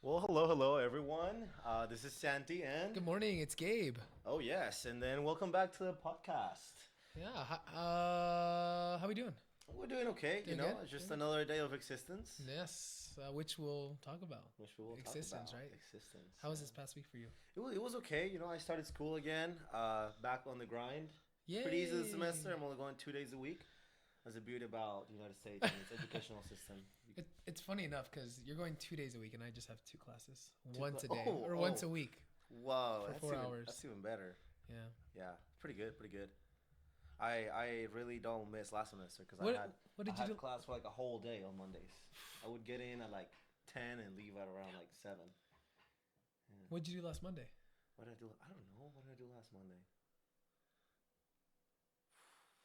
Well, hello, everyone. This is Santi, and Good morning, it's Gabe. oh yes, and then welcome back to the podcast. Yeah, how we doing? We're doing okay, Doing good? it's just Doing good? another day of existence, Yes, which we'll talk about. which we will talk Existence, about. right? Existence, How was this yeah. past week for you? It was okay, I started school again, back on the grind. Pretty easy this semester. Yay! I'm only going 2 days a week. That's the beauty about the United States and its educational system. It's funny enough because you're going 2 days a week and I just have two classes, Two once a day oh, or once a oh, week wow, for that's four even that's hours. even better. Yeah. Yeah, pretty good, pretty good. I really don't miss last semester because I had What I did you had do? class for like a whole day on Mondays. I would get in at like 10 and leave at around like 7. Yeah. What did you do last Monday? What did I do? I don't know. What did I do last Monday?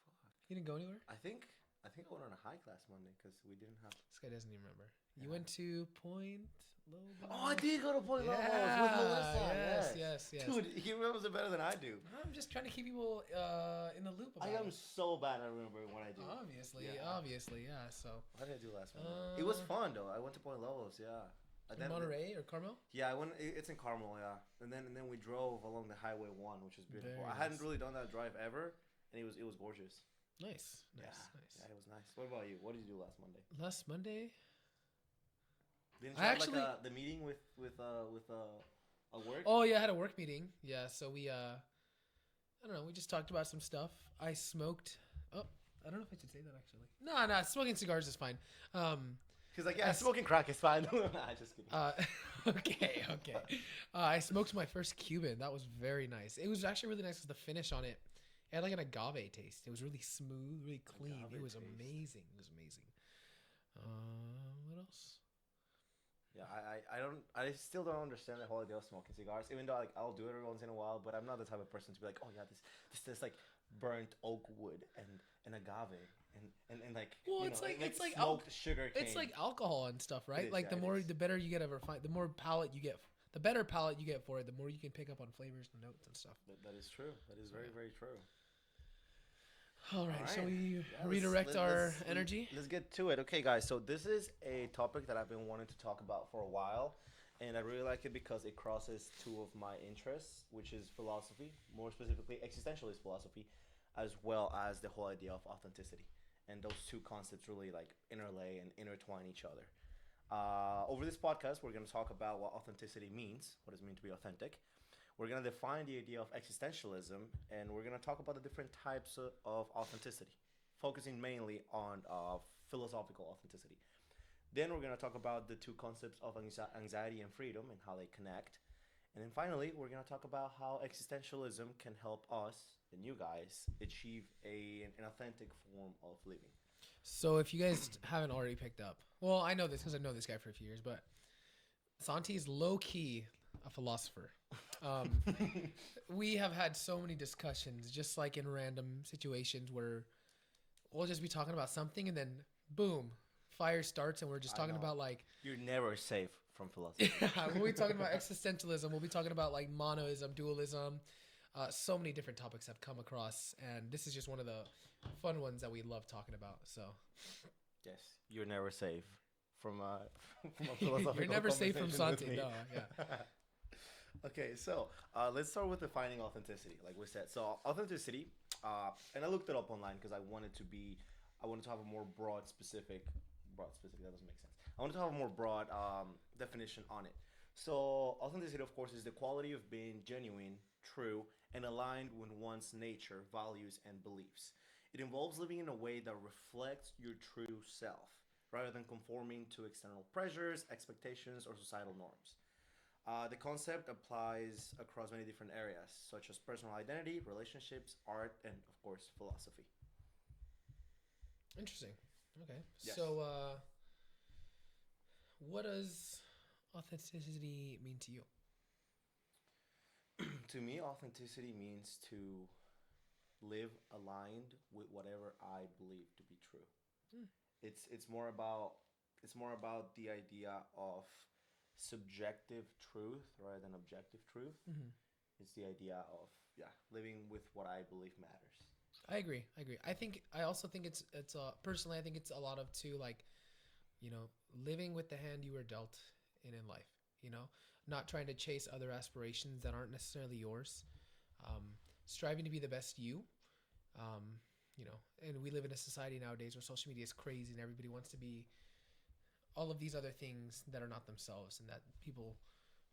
Fuck. You didn't go anywhere? I think I went on a high class Monday because we didn't have. This guy doesn't even remember. You Yeah. went to Point Oh, I Loma. did go to Point Lobos with Yeah. Melissa. Yes. Yes, Yes. Yes. dude, he remembers it better than I do. I'm just trying to keep people in the loop I about am it. so bad at remembering what I do. Obviously, Yeah. obviously, yeah. So, What did I do last Monday? It was fun though. I went to Point Lobos. Yeah. And in then Monterey or Carmel? Yeah, I went. It's in Carmel, yeah. And then we drove along the Highway 1, which was beautiful. Very I hadn't nice. really done that drive ever, and it was gorgeous. Nice, Yeah, nice, nice. yeah, it was nice. What about you? What did you do last Monday? Last Monday, Didn't you I have like actually. the meeting with a work? Oh yeah, I had a work meeting. Yeah, so we I don't know. We just talked about some stuff. I smoked. Oh, I don't know if I should say that actually. No, no, smoking cigars is fine. Um, He's like, I yeah, s- smoking crack is fine. Nah, just kidding. uh, okay, okay. I smoked my first Cuban. That was very nice. It was actually really nice because the finish on it, it had like an agave taste. It was really smooth, really clean. It Agave was taste. amazing. It was amazing. What else? Yeah, I still don't understand the whole idea of smoking cigars. Even though like I'll do it every once in a while, but I'm not the type of person to be like, oh yeah, this like burnt oak wood and agave and like Well, like it's like smoked sugar it's cane. like alcohol and stuff, It right? is, Like yeah, it is. the better you get of refined, the more palate you get, the better palate you get for it, the more you can pick up on flavors and notes and stuff. That is true. That is very, Yeah. very true. All All right, shall right. we Yeah, redirect our energy? let's get to it. Okay, guys. So this is a topic that I've been wanting to talk about for a while, and I really like it because it crosses two of my interests, which is philosophy, more specifically existentialist philosophy, as well as the whole idea of authenticity. And those two concepts really like interlay and intertwine each other. Over this podcast, we're going to talk about what authenticity means, what does it mean to be authentic. We're going to define the idea of existentialism, and we're going to talk about the different types of authenticity, focusing mainly on philosophical authenticity. Then we're going to talk about the two concepts of anxiety and freedom and how they connect. And then finally, we're going to talk about how existentialism can help us and you guys achieve an authentic form of living. So if you guys haven't already picked up, well, I know this because I know this guy for a few years, but Santi's low key a philosopher. Um, we have had so many discussions, just like in random situations where we'll just be talking about something and then boom, fire starts and we're just I talking know. about like You're never safe from philosophy. yeah, we'll be talking about existentialism. We'll be talking about like monoism, dualism. So many different topics have come across, and this is just one of the fun ones that we love talking about. So Yes, you're never safe from from a you're philosophical never safe from conversation with Santi. me. No, yeah. Okay, so let's start with defining authenticity. Like we said, so authenticity, and I looked it up online because I wanted to have a more broad specific. That doesn't make sense. I wanted to have a more broad definition on it. So authenticity, of course, is the quality of being genuine, true, and aligned with one's nature, values, and beliefs. It involves living in a way that reflects your true self, rather than conforming to external pressures, expectations, or societal norms. The concept applies across many different areas, such as personal identity, relationships, art, and of course, philosophy. Interesting. Okay. Yes. So, what does authenticity mean to you? To me, authenticity means to live aligned with whatever I believe to be true. Hmm. It's more about the idea of subjective truth rather than objective truth. Mm-hmm. It's the idea of living with what I believe matters. I agree. I agree. I also think it's personally I think it's a lot of too like living with the hand you were dealt in life. you know, not trying to chase other aspirations that aren't necessarily yours, um, striving to be the best you. um, you know, and we live in a society nowadays where social media is crazy and everybody wants to be all of these other things that are not themselves, and that people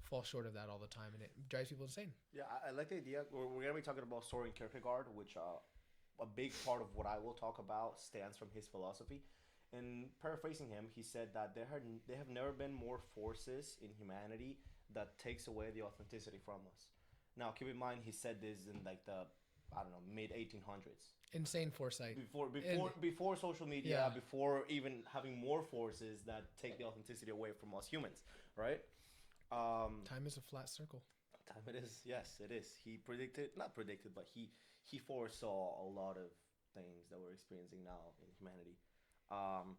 fall short of that all the time, and it drives people insane. Yeah, I like the idea. We're gonna be talking about Soren Kierkegaard, which a big part of what I will talk about stands from his philosophy. And paraphrasing him, he said that there have never been more forces in humanity that takes away the authenticity from us. Now, keep in mind, he said this in like the, I don't know, mid 1800s. Insane foresight. Before social media, Yeah. before even having more forces that take the authenticity away from us humans, right? Time is a flat circle. Time it is. Yes, it is. He predicted, not predicted, but he foresaw a lot of things that we're experiencing now in humanity. Um,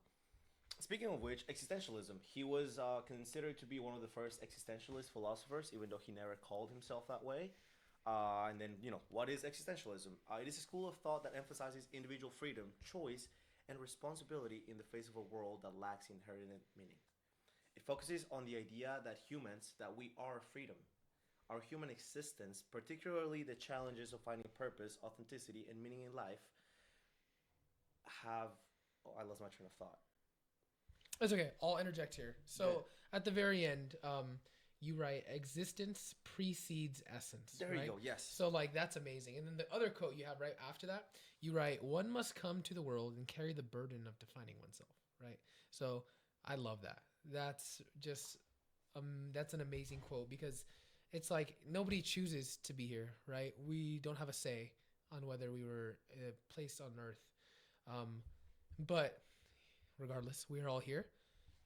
Speaking of which, existentialism. He was considered to be one of the first existentialist philosophers, even though he never called himself that way. And then, what is existentialism? It is a school of thought that emphasizes individual freedom, choice, and responsibility in the face of a world that lacks inherent meaning. It focuses on the idea that humans, that we are freedom. Our human existence, particularly the challenges of finding purpose, authenticity, and meaning in life, have. Oh, I lost my train of thought. It's okay. I'll interject here. So at the very end, you write existence precedes essence. There right? you go. Yes. So like that's amazing. And then the other quote you have right after that, you write, "One must come to the world and carry the burden of defining oneself." Right. So I love that. That's just that's an amazing quote, because it's like nobody chooses to be here, right? We don't have a say on whether we were placed on Earth, but regardless, we are all here,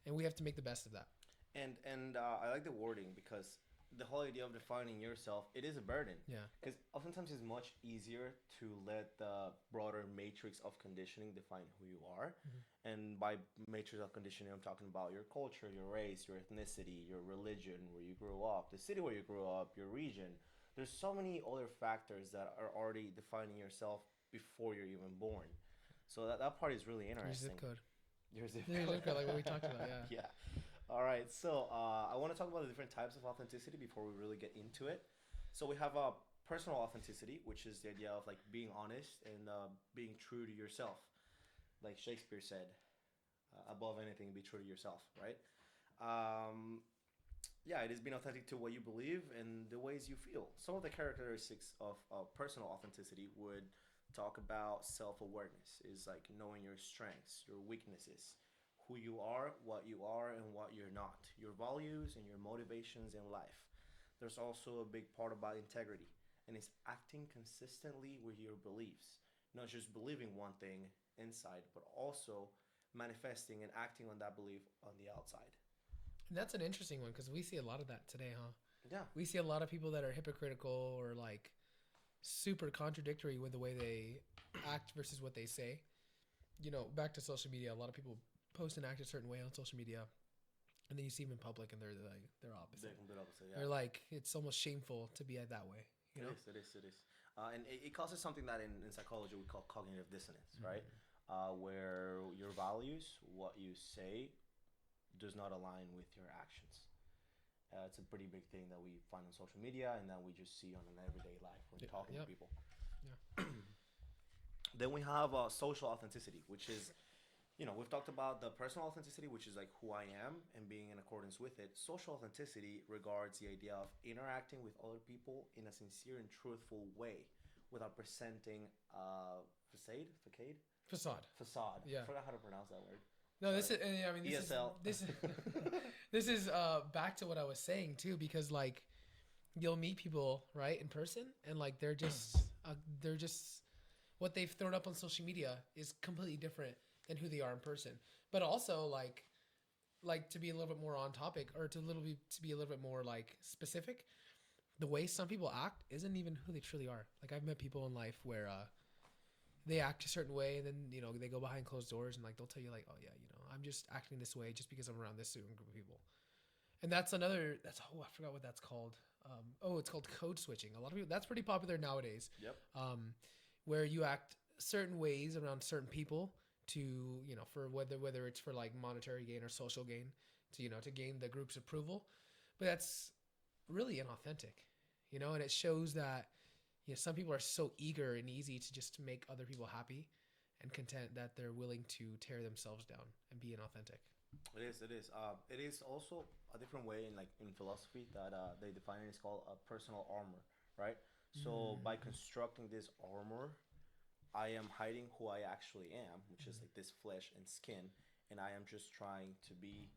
and we have to make the best of that. And I like the wording, because the whole idea of defining yourself, it is a burden. Yeah. Because oftentimes it's much easier to let the broader matrix of conditioning define who you are. Mm-hmm. And by matrix of conditioning, I'm talking about your culture, your race, your ethnicity, your religion, where you grew up, the city where you grew up, your region. There's so many other factors that are already defining yourself before you're even born. So that part is really Your interesting. zip code. Your zip Your code. zip code, like what we talked about. Yeah. Yeah. All right. So I want to talk about the different types of authenticity before we really get into it. So we have personal authenticity, which is the idea of like being honest and being true to yourself. Like Shakespeare said, above anything, be true to yourself, right? Um, yeah, it is being authentic to what you believe and the ways you feel. Some of the characteristics of personal authenticity would talk about self-awareness, is like knowing your strengths, your weaknesses, who you are, and what you're not, your values and your motivations in life. There's also a big part about integrity, and it's acting consistently with your beliefs, not just believing one thing inside, but also manifesting and acting on that belief on the outside. And that's an interesting one, because we see a lot of that today, huh? Yeah. We see a lot of people that are hypocritical or like super contradictory with the way they act versus what they say. You know, back to social media, a lot of people post and act a certain way on social media, and then you see them in public and they're opposite. They're complete opposite, yeah. They're like, it's almost shameful to be that way. You know? It is. And it causes something that in psychology we call cognitive dissonance, right? Where your values, what you say, does not align with your actions. It's a pretty big thing that we find on social media and that we just see on an everyday life when talking to people. Yeah. Then we have social authenticity, which is, we've talked about the personal authenticity, which is like who I am and being in accordance with it. Social authenticity regards the idea of interacting with other people in a sincere and truthful way without presenting facade. Yeah. I forgot how to pronounce that word. No, this is. I mean, ESL. This is. This is back to what I was saying too, because like, you'll meet people right in person, and like they're just what they've thrown up on social media is completely different than who they are in person. But also like to be a little bit more on topic, or to be a little bit more like specific, the way some people act isn't even who they truly are. Like I've met people in life where they act a certain way, and then they go behind closed doors and like they'll tell you like, oh yeah, I'm just acting this way just because I'm around this certain group of people. And that's I forgot what that's called. It's called code switching. A lot of people, that's pretty popular nowadays. Yep. Where you act certain ways around certain people to for whether it's for like monetary gain or social gain, to gain the group's approval. but that's really inauthentic, you know. And it shows that, you know, some people are so eager and easy to just make other people happy and content that they're willing to tear themselves down and be inauthentic. It is. It is. It is also a different way in philosophy that they define it. It's called a personal armor, right? So by Mm-hmm. constructing this armor, I am hiding who I actually am, which is like this flesh and skin, and I am just trying to be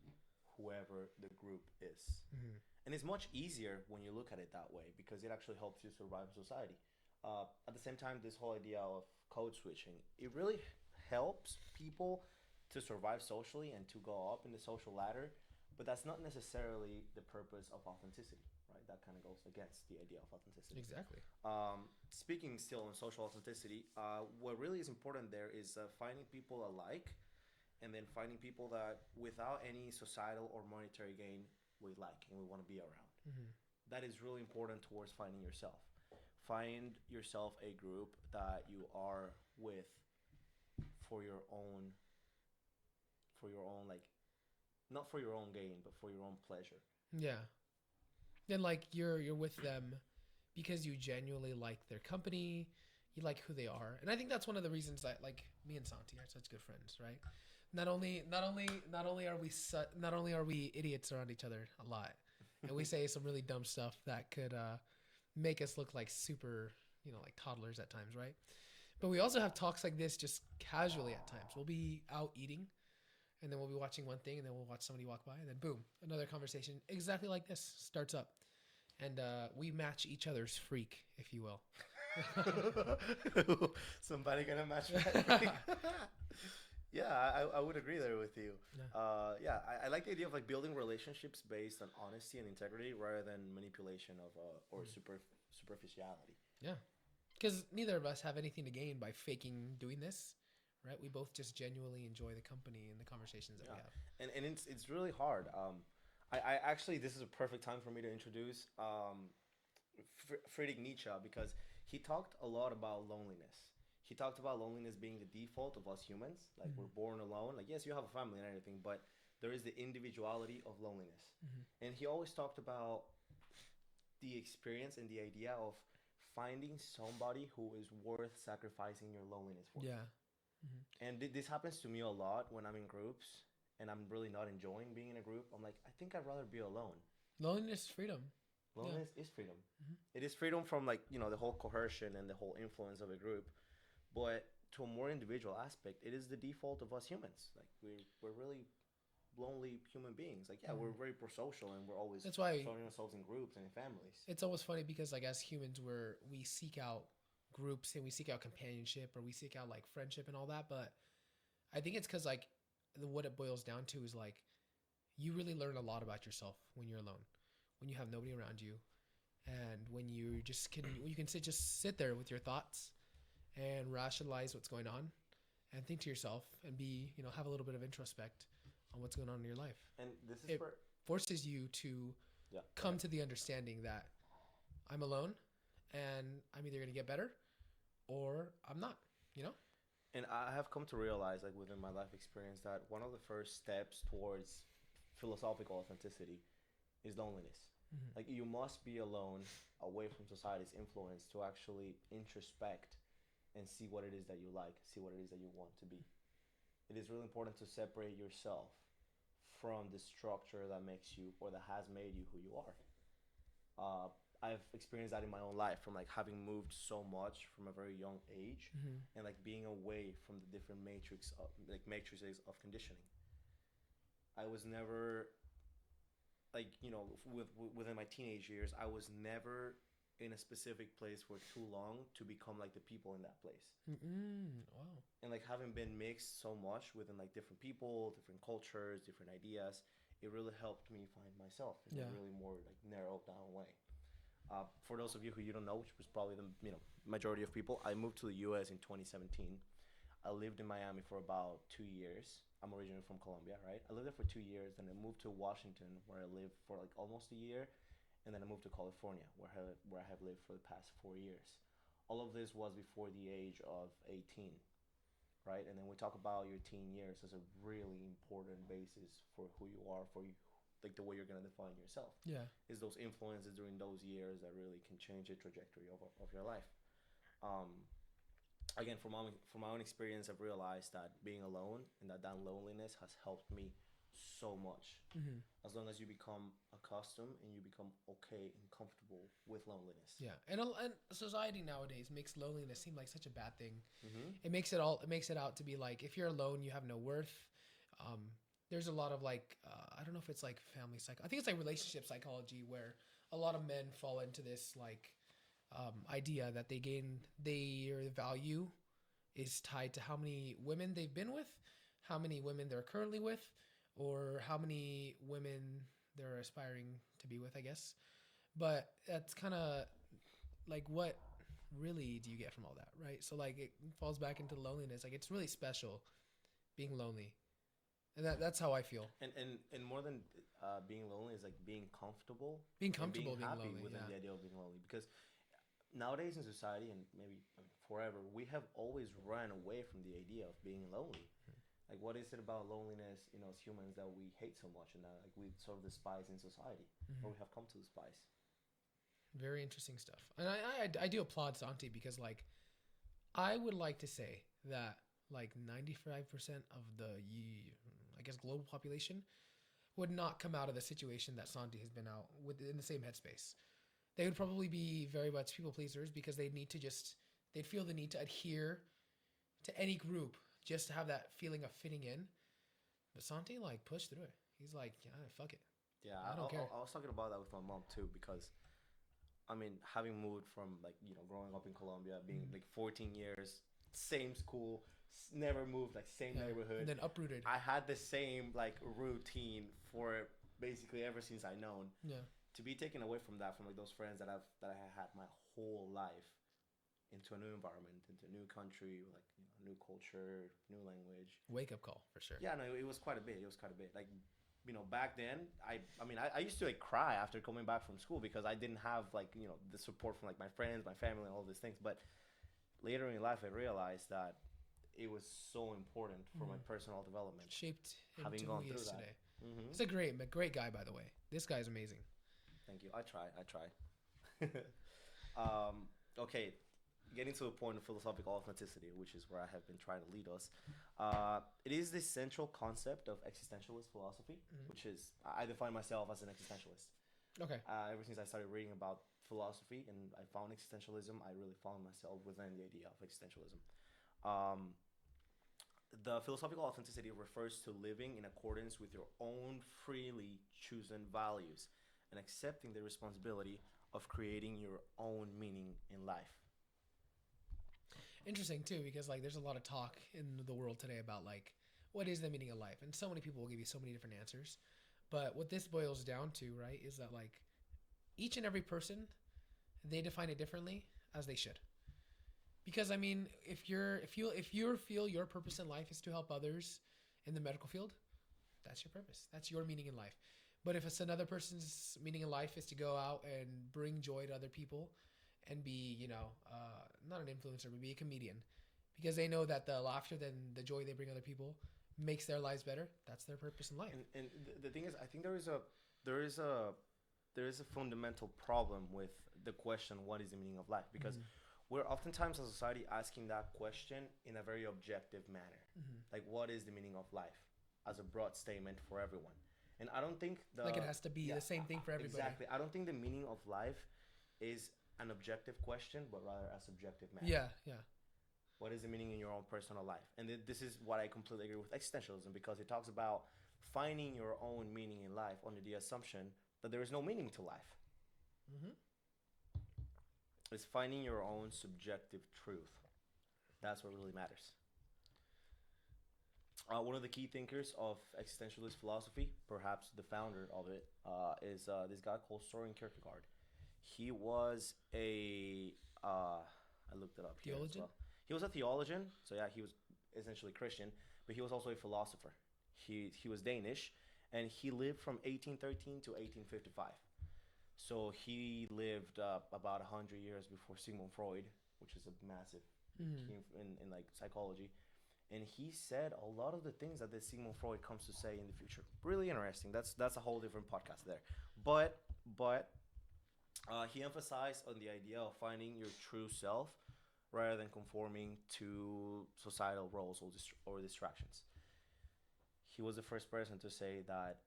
whoever the group is. Mm-hmm. And it's much easier when you look at it that way because it actually helps you survive in society. At the same time, this whole idea of code switching, it really helps people to survive socially and to go up in the social ladder, but that's not necessarily the purpose of authenticity, right? That kind of goes against the idea of authenticity. Exactly. Speaking still on social authenticity, what really is important there is finding people alike and then finding people that without any societal or monetary gain we like and we want to be around. Mm-hmm. That is really important towards finding yourself. Find yourself a group that you are with for your own, like, not for your own gain but for your own pleasure. Yeah. And like you're with them because you genuinely like their company, you like who they are. And I think that's one of the reasons that, like, me and Santi are such good friends, right? Not only are we idiots around each other a lot, and we say some really dumb stuff that could make us look like super, you know, like toddlers at times, right? But we also have talks like this just casually at times. We'll be out eating, and then we'll be watching one thing, and then we'll watch somebody walk by, and then boom, another conversation exactly like this starts up, and we match each other's freak, if you will. Somebody gonna match that? Yeah, I would agree there with you. Yeah. Yeah, I like the idea of like building relationships based on honesty and integrity rather than manipulation of or superficiality. Yeah. Because neither of us have anything to gain by faking doing this, right? We both just genuinely enjoy the company and the conversations that we Yeah, have. and it's really hard. I actually this is a perfect time for me to introduce Friedrich Nietzsche because he talked a lot about loneliness. He talked about loneliness being the default of us humans. Like Mm-hmm. we're born alone. Like yes, you have a family and everything, but there is the individuality of loneliness. Mm-hmm. And he always talked about the experience and the idea of finding somebody who is worth sacrificing your loneliness for. Yeah. Mm-hmm. And this happens to me a lot when I'm in groups and I'm really not enjoying being in a group. I'm like, I think I'd rather be alone. Loneliness is freedom. Yeah. Loneliness is freedom. Mm-hmm. It is freedom from like, the whole coercion and the whole influence of a group. But to a more individual aspect, it is the default of us humans. Like we're really lonely human beings. Like yeah, we're Mm-hmm. very pro-social and we're always That's why surrounding ourselves in groups and in families. it's almost funny because, like, as humans, we seek out groups and we seek out companionship or we seek out like friendship and all that. But I think it's because, like, what it boils down to is like you really learn a lot about yourself when you're alone, when you have nobody around you, and when you can sit there with your thoughts and rationalize what's going on and think to yourself and be, you know, have a little bit of introspect on what's going on in your life. And this is It where forces you to yeah. come to the understanding that I'm alone and I'm either going to get better or I'm not, you know? And I have come to realize, like within my life experience, that one of the first steps towards philosophical authenticity is loneliness. Mm-hmm. Like you must be alone, away from society's influence, to actually introspect and see what it is that you like, see what it is that you want to be. It is really important to separate yourself from the structure that makes you or that has made you who you are. I've experienced that in my own life from like having moved so much from a very young age Mm-hmm. and like being away from the different matrices of conditioning. I was never like within my teenage years I was never in a specific place for too long to become like the people in that place. Mm-mm. Wow. And like having been mixed so much within like different people, different cultures, different ideas, it really helped me find myself in a Yeah. really more like narrowed down way. For those of you who you don't know, which was probably the majority of people, I moved to the U.S. in 2017. I lived in Miami for about 2 years. I'm originally from Colombia, right? I lived there for 2 years, then I moved to Washington, where I lived for like almost a year, and then I moved to California, where I have lived for the past 4 years. All of this was before the age of 18, right? And then we talk about your teen years as a really important basis for who you are, for like the way you're gonna define yourself. Yeah. Is those influences during those years that really can change the trajectory of your life. Um, Again, from my own experience, I've realized that being alone and that loneliness has helped me so much. Mm-hmm. As long as you become accustomed and you become okay and comfortable with loneliness. Yeah, and society nowadays makes loneliness seem like such a bad thing. Mm-hmm. It makes it out to be like if you're alone, you have no worth. Um, there's a lot of like I don't know if it's like family psych. I think it's like relationship psychology where a lot of men fall into this like idea that their value is tied to how many women they've been with, how many women they're currently with, or how many women they're aspiring to be with, I guess. But that's kind of like what really do you get from all that, right? So like it falls back into loneliness. Like it's really special being lonely, and that's how I feel. And more than being lonely is like being comfortable. Being And being comfortable being happy lonely. within Yeah. the idea of being lonely. Because nowadays in society and maybe forever, we have always run away from the idea of being lonely. Like, what is it about loneliness, as humans that we hate so much and that like we sort of despise in society, or we have come to despise? Very interesting stuff, and I do applaud Santi because like I would like to say that like 95% of the I guess global population would not come out of the situation that Santi has been out with in the same headspace. They would probably be very much people pleasers because they'd feel the need to adhere to any group just to have that feeling of fitting in. But Santi like pushed through it. He's like, yeah, fuck it. Yeah, I don't care. I was talking about that with my mom too because, I mean, having moved from like growing up in Colombia, being like 14 years, same school, never moved, like same Yeah. neighborhood. And then uprooted. I had the same like routine for basically ever since I known. Yeah. To be taken away from that, from like those friends that I had my whole life, into a new environment, into a new country, like new culture, new language. Wake up call for sure. Yeah, no, it was quite a bit. It was quite a bit. Like, back then, I used to like cry after coming back from school because I didn't have like the support from like my friends, my family, and all these things. But later in life, I realized that it was so important for my personal development. Shaped him Having to gone who he through is that. today. Mm-hmm. He's a great guy, by the way. This guy's amazing. Thank you. I try. Okay, getting to a point of philosophical authenticity, which is where I have been trying to lead us. It is the central concept of existentialist philosophy, which is I define myself as an existentialist. Okay. Ever since I started reading about philosophy and I found existentialism, I really found myself within the idea of existentialism. The philosophical authenticity refers to living in accordance with your own freely chosen values and accepting the responsibility of creating your own meaning in life. Interesting too, because like there's a lot of talk in the world today about like what is the meaning of life, and so many people will give you so many different answers. But what this boils down to, right, is that like each and every person, they define it differently, as they should. Because I mean, if you feel your purpose in life is to help others in the medical field, that's your purpose. That's your meaning in life. But if it's another person's meaning in life is to go out and bring joy to other people and be, not an influencer, but be a comedian, because they know that the laughter and the joy they bring other people makes their lives better. That's their purpose in life. And the thing is, I think there is a fundamental problem with the question, what is the meaning of life? Because we're oftentimes as a society asking that question in a very objective manner. Like, what is the meaning of life? As a broad statement for everyone. And I don't think like it has to be the same thing for everybody. Exactly. I don't think the meaning of life is an objective question, but rather a subjective matter. Yeah. What is the meaning in your own personal life? And this is what I completely agree with existentialism, because it talks about finding your own meaning in life under the assumption that there is no meaning to life. It's finding your own subjective truth. That's what really matters. One of the key thinkers of existentialist philosophy, perhaps the founder of it, is this guy called Soren Kierkegaard. He was I looked it up here as Theologian? well. He was a theologian, so yeah, he was essentially Christian, but he was also a philosopher. He was Danish, and he lived from 1813 to 1855. So he lived about 100 years before Sigmund Freud, which is a massive in like psychology. and he said a lot of the things that the Sigmund Freud comes to say in the future. Really interesting. That's a whole different podcast there. But he emphasized on the idea of finding your true self rather than conforming to societal roles or distractions. He was the first person to say that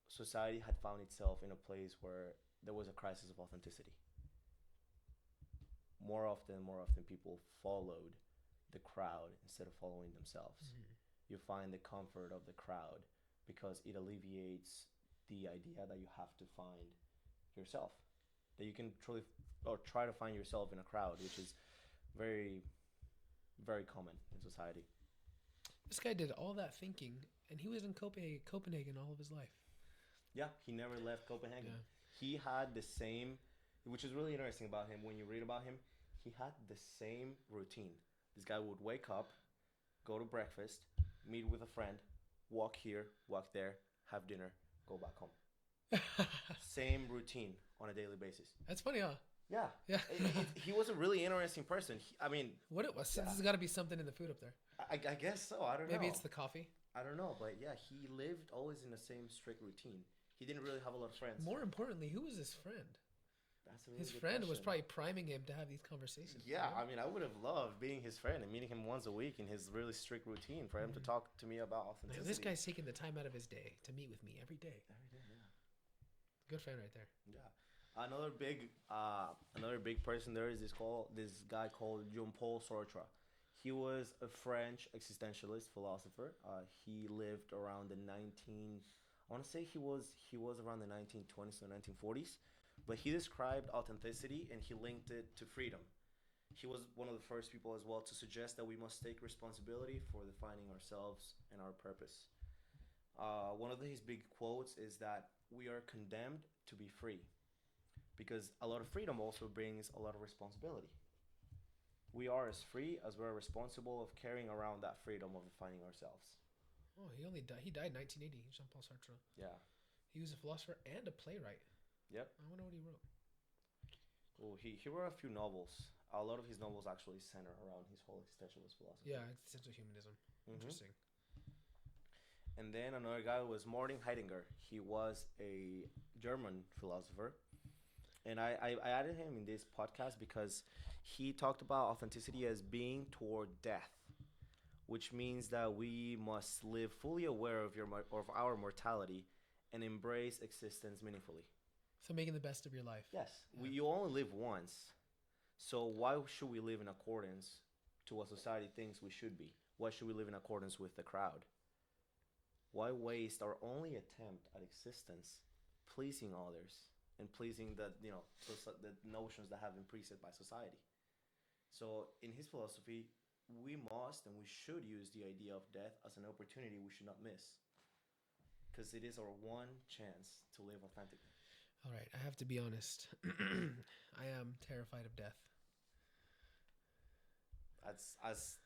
society had found itself in a place where there was a crisis of authenticity. More often, people followed the crowd instead of following themselves. Mhm. You find the comfort of the crowd because it alleviates the idea that you have to find yourself, that you can truly or try to find yourself in a crowd, which is very, very common in society. This guy did all that thinking, and he was in Copenhagen all of his life. Yeah, he never left Copenhagen. Yeah. He had the same, which is really interesting about him. When you read about him, he had the same routine. This guy would wake up, go to breakfast, meet with a friend, walk here, walk there, have dinner, go back home. Same routine on a daily basis. That's funny, huh? Yeah. Yeah. He was a really interesting person. I mean, What it was? Yeah. There's got to be something in the food up there. I guess so. I don't know. Maybe it's the coffee. I don't know, but yeah, he lived always in the same strict routine. He didn't really have a lot of friends. More importantly, who was his friend? That's a really His good friend was question. probably priming him to have these conversations. Yeah, right? I mean, I would have loved being his friend and meeting him once a week in his really strict routine for him to talk to me about Man, authenticity. this guy's taking the time out of his day to meet with me every day. Every day, yeah. Good friend right there. Yeah. Another big person there is this guy called Jean-Paul Sartre. He was a French existentialist philosopher. He lived around the 19. I want to say he was around the 1920s to 1940s, but he described authenticity and he linked it to freedom. He was one of the first people as well to suggest that we must take responsibility for defining ourselves and our purpose. One of his big quotes is that we are condemned to be free because a lot of freedom also brings a lot of responsibility. We are as free as we're responsible of carrying around that freedom of defining ourselves. Oh, he died in 1980, Jean-Paul Sartre. Yeah. He was a philosopher and a playwright. Yep. I wonder what he wrote. Well, he wrote a few novels. A lot of his novels actually center around his whole existentialist philosophy. Yeah, existential humanism. Mhm. Interesting. And then another guy was Martin Heidegger. He was a German philosopher. And I added him in this podcast because he talked about authenticity as being toward death, which means that we must live fully aware of our mortality and embrace existence meaningfully. So making the best of your life. Yes, Yeah. you only live once. So why should we live in accordance to what society thinks we should be? Why should we live in accordance with the crowd? Why waste our only attempt at existence pleasing others and pleasing the notions that have been preset by society? So in his philosophy, we must and we should use the idea of death as an opportunity we should not miss, because it is our one chance to live authentically. All right, I have to be honest. I am terrified of death.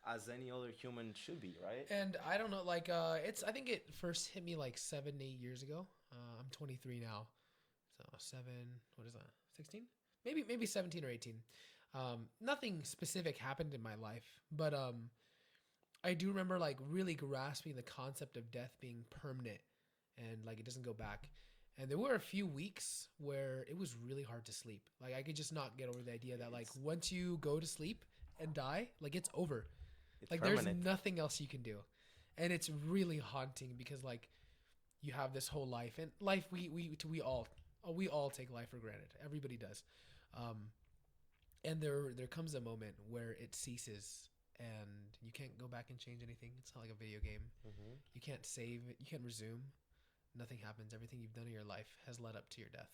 As any other human should be, right? And I don't know, like, I think it first hit me like 7-8 years ago. I'm 23 now. So 7, what is that? 16? Maybe 17 or 18. Nothing specific happened in my life, but I do remember like really grasping the concept of death being permanent and like it doesn't go back. And there were a few weeks where it was really hard to sleep. Like I could just not get over the idea that like once you go to sleep and die, like it's over. It's Like permanent. there's nothing else you can do. And it's really haunting because like you have this whole life, and life we all take life for granted. Everybody does. And there comes a moment where it ceases and you can't go back and change anything. It's not like a video game. Mm-hmm. You can't save it. You can't resume. Nothing happens. Everything you've done in your life has led up to your death.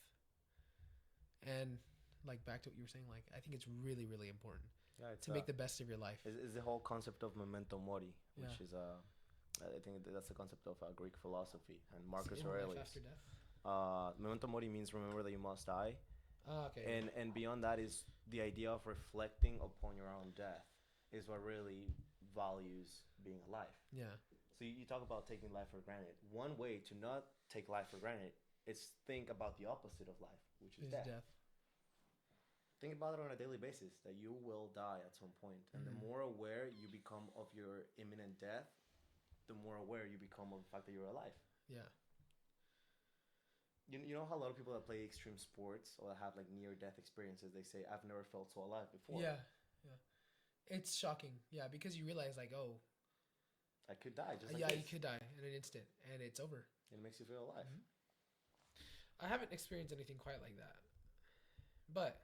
And like back to what you were saying, like I think it's really, really important Yeah, to make the best of your life. Is the whole concept of memento mori, which Yeah. is I think that's the concept of Greek philosophy and Marcus Is it in life Aurelius. after death? Memento mori means remember that you must die, Oh, okay. and beyond that is the idea of reflecting upon your own death is what really values being alive. Yeah. So you talk about taking life for granted. One way to not take life for granted is think about the opposite of life, which is Is death. death. think about it on a daily basis that you will die at some point, and the Mhm. more aware you become of your imminent death, the more aware you become of the fact that you're alive. Yeah. You know how a lot of people that play extreme sports or have like near death experiences, they say, I've never felt so alive before. Yeah. Yeah. It's shocking. Yeah, because you realize like, oh, I could die just like yeah, this. you could die in an instant, and it's over. It makes you feel alive. Mhm. I haven't experienced anything quite like that, but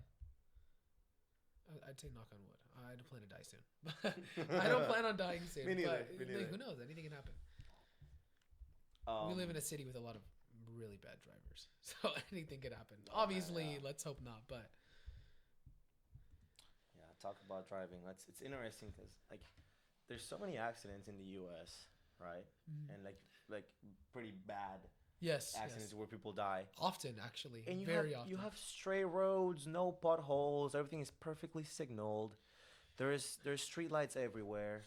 I'd say knock on wood. I don't plan to die soon. I don't plan on dying soon. Me neither, But me neither. who knows? Anything can happen. We live in a city with a lot of really bad drivers, so anything could happen. Obviously, yeah. let's hope not. But Yeah, talk about driving. It's interesting because like there's so many accidents in the U.S. right, and like pretty bad yes, accidents yes. where people die. Often, actually, And very often. you have straight roads, no potholes. Everything is perfectly signaled. There's street lights everywhere,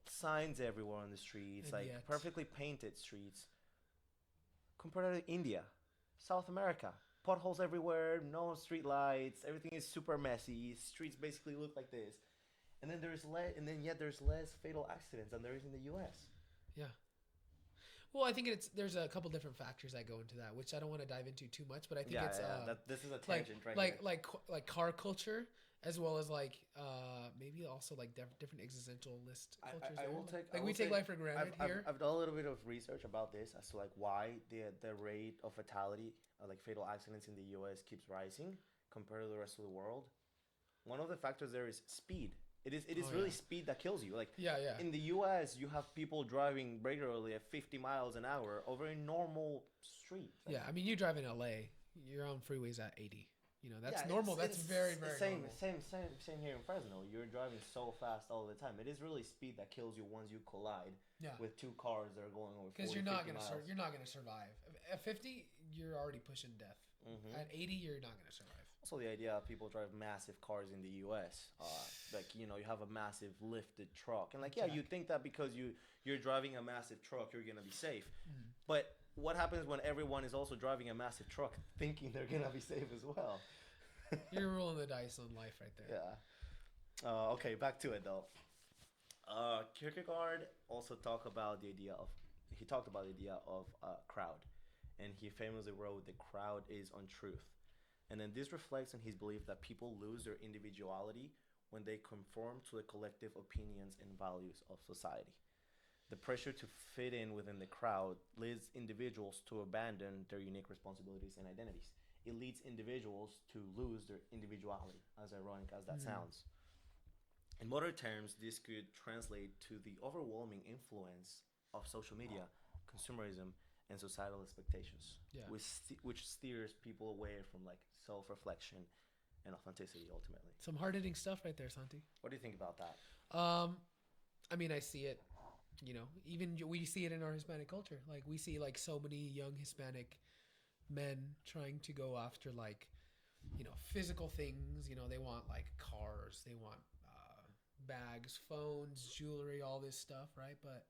signs everywhere on the streets, And like yet- perfectly painted streets. Compared to India, South America, potholes everywhere, no street lights. Everything is super messy. Streets basically look like this, and then there's less fatal accidents than there is in the U.S. Yeah. Well, I think there's a couple different factors that go into that, which I don't want to dive into too much, but I think it's This is a like tangent right like here. like car culture, as well as like maybe also like different existentialist cultures. I will there. take like I we will take say life for granted here. I've done a little bit of research about this as to like why the rate of fatality, like fatal accidents in the U.S. keeps rising compared to the rest of the world. One of the factors there is speed. It is Oh, really yeah. speed that kills you. Like Yeah, yeah. in the U.S., you have people driving regularly at 50 miles an hour over a normal street. Like, Yeah, I mean, you drive in LA, you're on freeways at 80. You know, that's yeah, normal. That's it's very, very same, normal. same here in Fresno. You're driving so fast all the time. It is really speed that kills you once you collide Yeah, with two cars that are going over 40, because you're not 50 gonna miles. you're not gonna survive. At 50, you're already pushing death. Mhm. At 80, you're not gonna survive. Also, the idea of people drive massive cars in the U.S. Like you have a massive lifted truck, and like yeah, you think that because you're driving a massive truck, you're gonna be safe. But what happens when everyone is also driving a massive truck, thinking they're gonna be safe as well? You're rolling the dice on life right there. Yeah. Okay, back to it though. Kierkegaard also talked about the idea of crowd, and he famously wrote, "The crowd is untruth." And then this reflects on his belief that people lose their individuality when they conform to the collective opinions and values of society. The pressure to fit in within the crowd leads individuals to abandon their unique responsibilities and identities. It leads individuals to lose their individuality, as ironic as that sounds. In modern terms, this could translate to the overwhelming influence of social media, consumerism, and societal expectations, Yeah. which steers people away from like self-reflection and authenticity ultimately. Some hard-hitting stuff right there, Santi. What do you think about that? I mean, I see it. You know, even we see it in our Hispanic culture. Like we see like so many young Hispanic men trying to go after like, physical things. You know, they want like cars, they want bags, phones, jewelry, all this stuff, right? But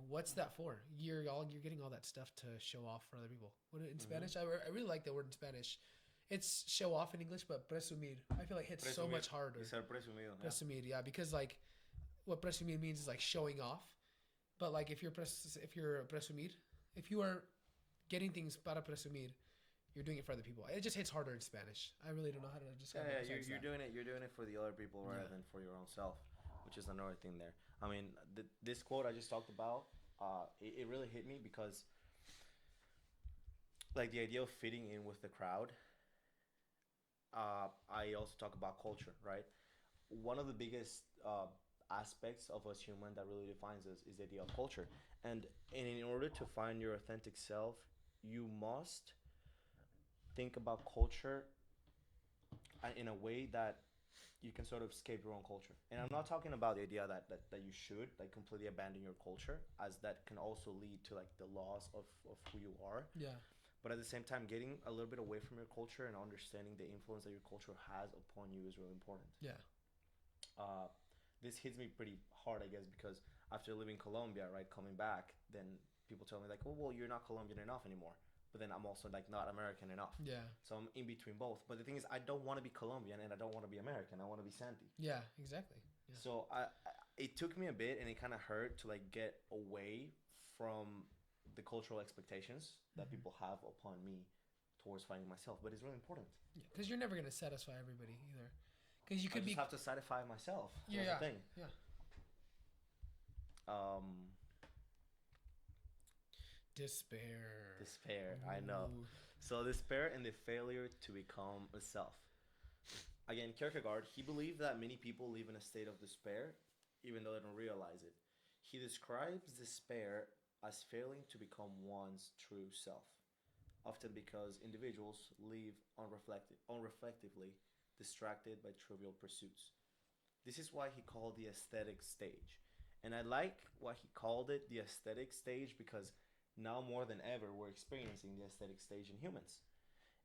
what's that for? You're getting all that stuff to show off for other people. What in Spanish? I really like that word in Spanish. It's show off in English, but presumir I feel like hits so much harder. Ser presumido. Yeah. Presumir, yeah, because like what presumir means is like showing off. But like if you're presumir, if you are getting things para presumir, you're doing it for other people. It just hits harder in Spanish. I really don't know how to describe it. Yeah, besides you're that. doing it. You're doing it for the other people rather Yeah. than for your own self, which is another thing there. I mean, this quote I just talked about, it really hit me because, like, the idea of fitting in with the crowd. I also talk about culture, right? One of the biggest aspects of us human that really defines us is the idea of culture, and in order to find your authentic self, you must think about culture in a way that you can sort of escape your own culture. And I'm not talking about the idea that you should like completely abandon your culture, as that can also lead to like the loss of who you are. Yeah. But at the same time, getting a little bit away from your culture and understanding the influence that your culture has upon you is really important. Yeah. This hits me pretty hard, I guess, because after leaving Colombia, right, coming back, then people tell me like, oh, well, you're not Colombian enough anymore. but then I'm also like not American enough. Yeah. So I'm in between both. But the thing is, I don't want to be Colombian and I don't want to be American. I want to be Santi. Yeah. Exactly. Yeah. So it took me a bit, and it kind of hurt to like get away from the cultural expectations that people have upon me towards finding myself. But it's really important. Because you're never gonna satisfy everybody either. Because you I could just be. have to satisfy myself. That's Yeah. the thing. Yeah. Despair. Despair. I know. Ooh. So despair and the failure to become a self. Again, Kierkegaard, he believed that many people live in a state of despair, even though they don't realize it. He describes despair as failing to become one's true self, often because individuals live unreflectively, distracted by trivial pursuits. This is why he called the aesthetic stage. And I like why he called it the aesthetic stage because now more than ever we're experiencing the aesthetic stage in humans.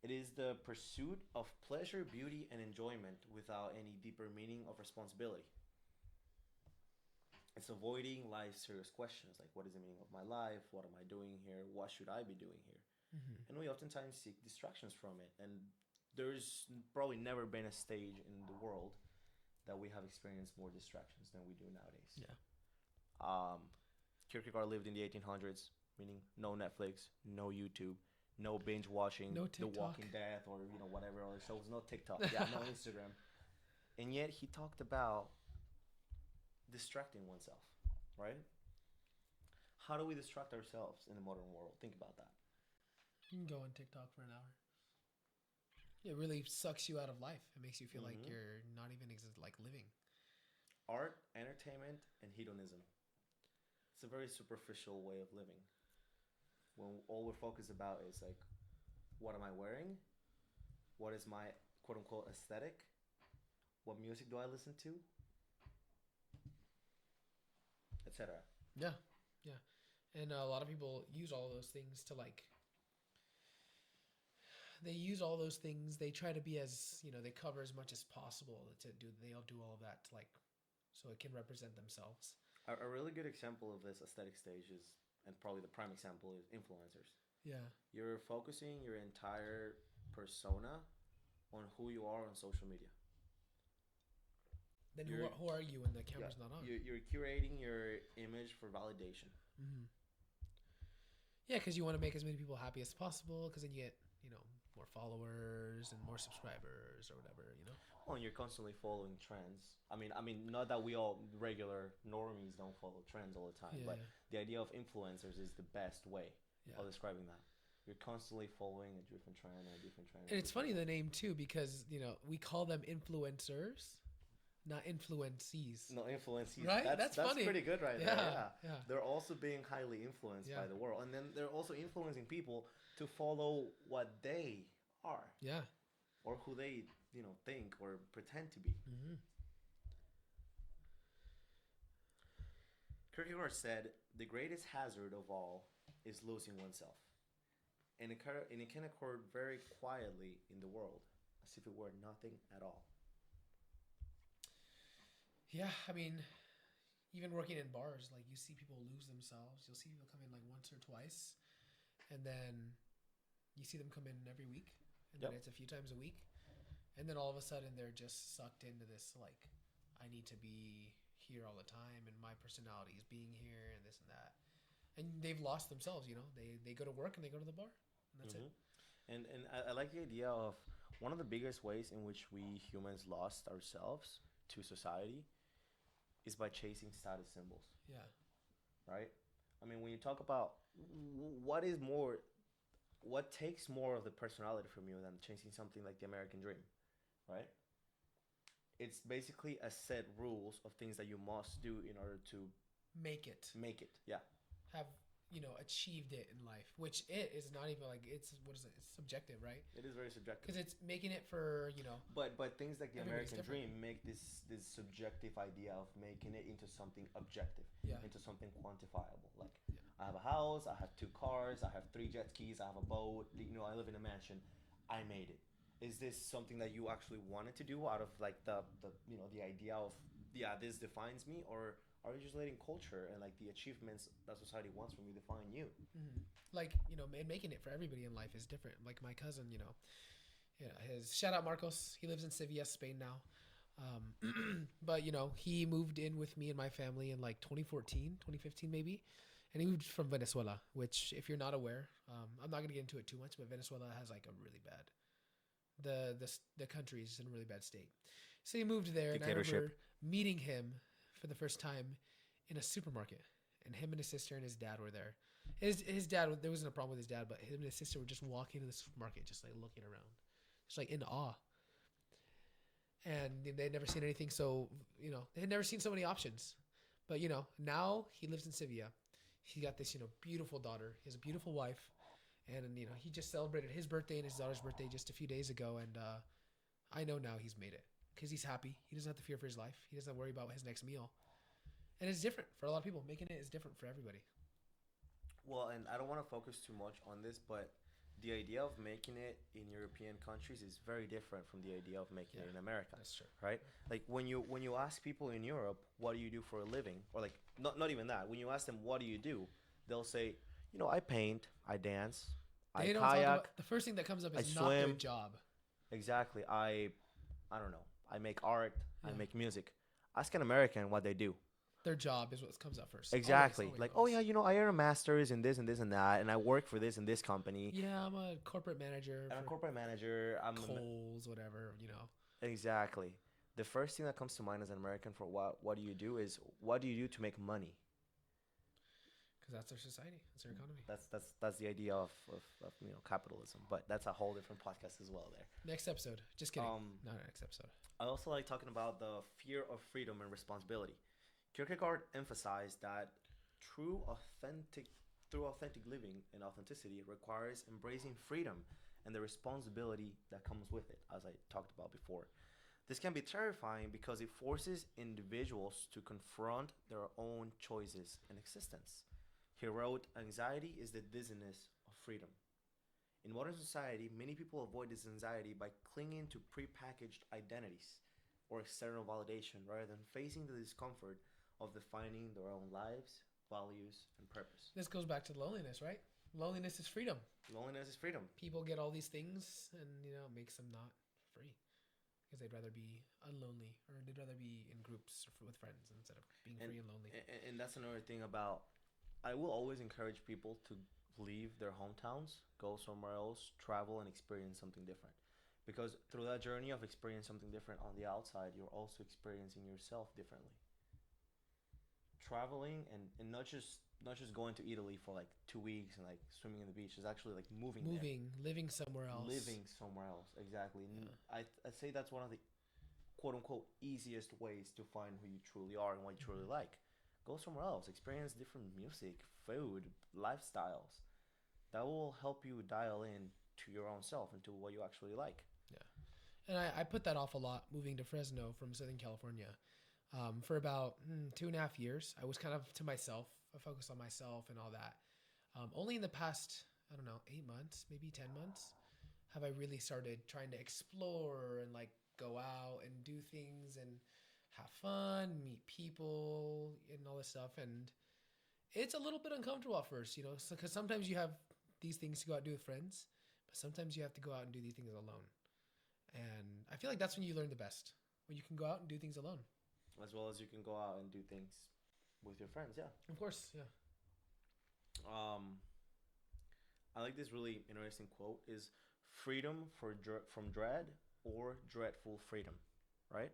It is the pursuit of pleasure, beauty, and enjoyment without any deeper meaning of responsibility. It's avoiding life's serious questions like what is the meaning of my life? What am I doing here? What should I be doing here? And we oftentimes seek distractions from it. And there's probably never been a stage in the world that we have experienced more distractions than we do nowadays. Yeah. Kierkegaard lived in the 1800s, meaning no Netflix, no YouTube, no binge watching No The TikTok. Walking Dead or whatever other shows, no TikTok, yeah, no Instagram. And yet he talked about distracting oneself, right? How do we distract ourselves in the modern world? Think about that. You can go on TikTok for an hour. It really sucks you out of life. It makes you feel like you're not even like living. Art, entertainment, and hedonism. It's a very superficial way of living. When all we're focused about is like, what am I wearing? What is my quote unquote aesthetic? What music do I listen to? Etc. Yeah. Yeah. And a lot of people use all those things to like. They use all those things. They try to be as they cover as much as possible to do. They'll do all of that to like, so it can represent themselves. A really good example of this aesthetic stage is, and probably the prime example is influencers. Yeah. You're focusing your entire persona on who you are on social media. Then who are you when the camera's not on? You're curating your image for validation. Mm-hmm. Yeah, because you want to make as many people happy as possible. Because then you get more followers and more subscribers or whatever. Oh, and you're constantly following trends. I mean, not that we all regular normies don't follow trends all the time, Yeah, but the idea of influencers is the best way of describing that. You're constantly following a different trend and a different trend. And it's funny the name too because we call them influencers, not influencees. No, influencees. Right? That's funny. pretty good right Yeah, there. yeah. They're also being highly influenced by the world. And then they're also influencing people to follow what they are. Yeah. Or who they, think or pretend to be. Mm-hmm. Kierkegaard said, the greatest hazard of all is losing oneself. And it can occur very quietly in the world, as if it were nothing at all. Yeah, I mean, even working in bars, like you see people lose themselves. You'll see people come in like once or twice, and then you see them come in every week, and then it's a few times a week, and then all of a sudden they're just sucked into this like, I need to be here all the time, and my personality is being here, and this and that, and they've lost themselves. They go to work and they go to the bar, and that's it. And I like the idea of one of the biggest ways in which we humans lost ourselves to society is by chasing status symbols. Yeah. Right? I mean, when you talk about what takes more of the personality from you than chasing something like the American dream, right? It's basically a set rules of things that you must do in order to make it. Yeah. Have achieved it in life, which it is not even like it's It's subjective, right? It is very subjective because it's making it for But things like the American different. dream make this subjective idea of making it into something objective, into something quantifiable. Like I have a house, I have 2 cars, I have 3 jet skis, I have a boat. I live in a mansion. I made it. Is this something that you actually wanted to do out of like the idea of this defines me, or are you just letting culture and like the achievements that society wants from you define you? Like, making it for everybody in life is different. Like my cousin, yeah, his shout out Marcos. He lives in Sevilla, Spain now. But he moved in with me and my family in like 2014, 2015 maybe. And he moved from Venezuela, which if you're not aware, I'm not going to get into it too much, but Venezuela has like a really bad, the country is in a really bad state. So he moved there, and I remember meeting him for the first time in a supermarket, and him and his sister and his dad were there. His dad, there wasn't a problem with his dad, but him and his sister were just walking in the supermarket, just like looking around, just like in awe. And they'd never seen anything, so they had never seen so many options. But now he lives in Sevilla. He got this beautiful daughter. He has a beautiful wife, and he just celebrated his birthday and his daughter's birthday just a few days ago. And I know now he's made it because he's happy. He doesn't have to fear for his life. He doesn't have to worry about his next meal. And it's different for a lot of people. Making it is different for everybody. Well, and I don't want to focus too much on this, but the idea of making it in European countries is very different from the idea of making it in America. That's true. Right? Like when you ask people in Europe, what do you do for a living? Or like not even that. When you ask them what do you do, they'll say, I paint, I dance, I kayak, the first thing that comes up is I not their swim. job. Exactly. I don't know. I make art, I make music. Ask an American what they do. Their job is what comes up first. Exactly. Always, like, always. oh yeah, I earn a master's in this and this and that, and I work for this and this company. Yeah, I'm a corporate manager. I'm a corporate manager. I'm Kohl's, whatever. Exactly. The first thing that comes to mind as an American for what do you do is what do you do to make money? Because that's their society. That's their economy. That's the idea of capitalism. But that's a whole different podcast as well. There. Next episode. Just kidding. Not next episode. I also like talking about the fear of freedom and responsibility. Kierkegaard emphasized that through authentic living and authenticity requires embracing freedom and the responsibility that comes with it, as I talked about before. This can be terrifying because it forces individuals to confront their own choices and existence. He wrote, "Anxiety is the dizziness of freedom." In modern society, many people avoid this anxiety by clinging to prepackaged identities or external validation rather than facing the discomfort of defining their own lives, values, and purpose. This goes back to loneliness, right? Loneliness is freedom. Loneliness is freedom. People get all these things, and it makes them not free because they'd rather be unlonely, or they'd rather be in groups or with friends instead of being free and lonely. And that's another thing about. I will always encourage people to leave their hometowns, go somewhere else, travel, and experience something different. Because through that journey of experiencing something different on the outside, you're also experiencing yourself differently. Traveling and not just going to Italy for like 2 weeks and like swimming in the beach is actually like living somewhere else. Living somewhere else, exactly. Yeah. I'd say that's one of the quote unquote easiest ways to find who you truly are and what you truly like. Go somewhere else, experience different music, food, lifestyles. That will help you dial in to your own self and to what you actually like. Yeah, and I put that off a lot moving to Fresno from Southern California. For about 2.5 years, I was kind of to myself. I focused on myself and all that. Only in the past, I don't know, 8 months, maybe 10 months, have I really started trying to explore and like go out and do things and have fun, meet people and all this stuff. And it's a little bit uncomfortable at first, because sometimes you have these things to go out and do with friends, but sometimes you have to go out and do these things alone. And I feel like that's when you learn the best, when you can go out and do things alone. As well as you can go out and do things with your friends, yeah. Of course, yeah. I like this really interesting quote is freedom from dread or dreadful freedom, right?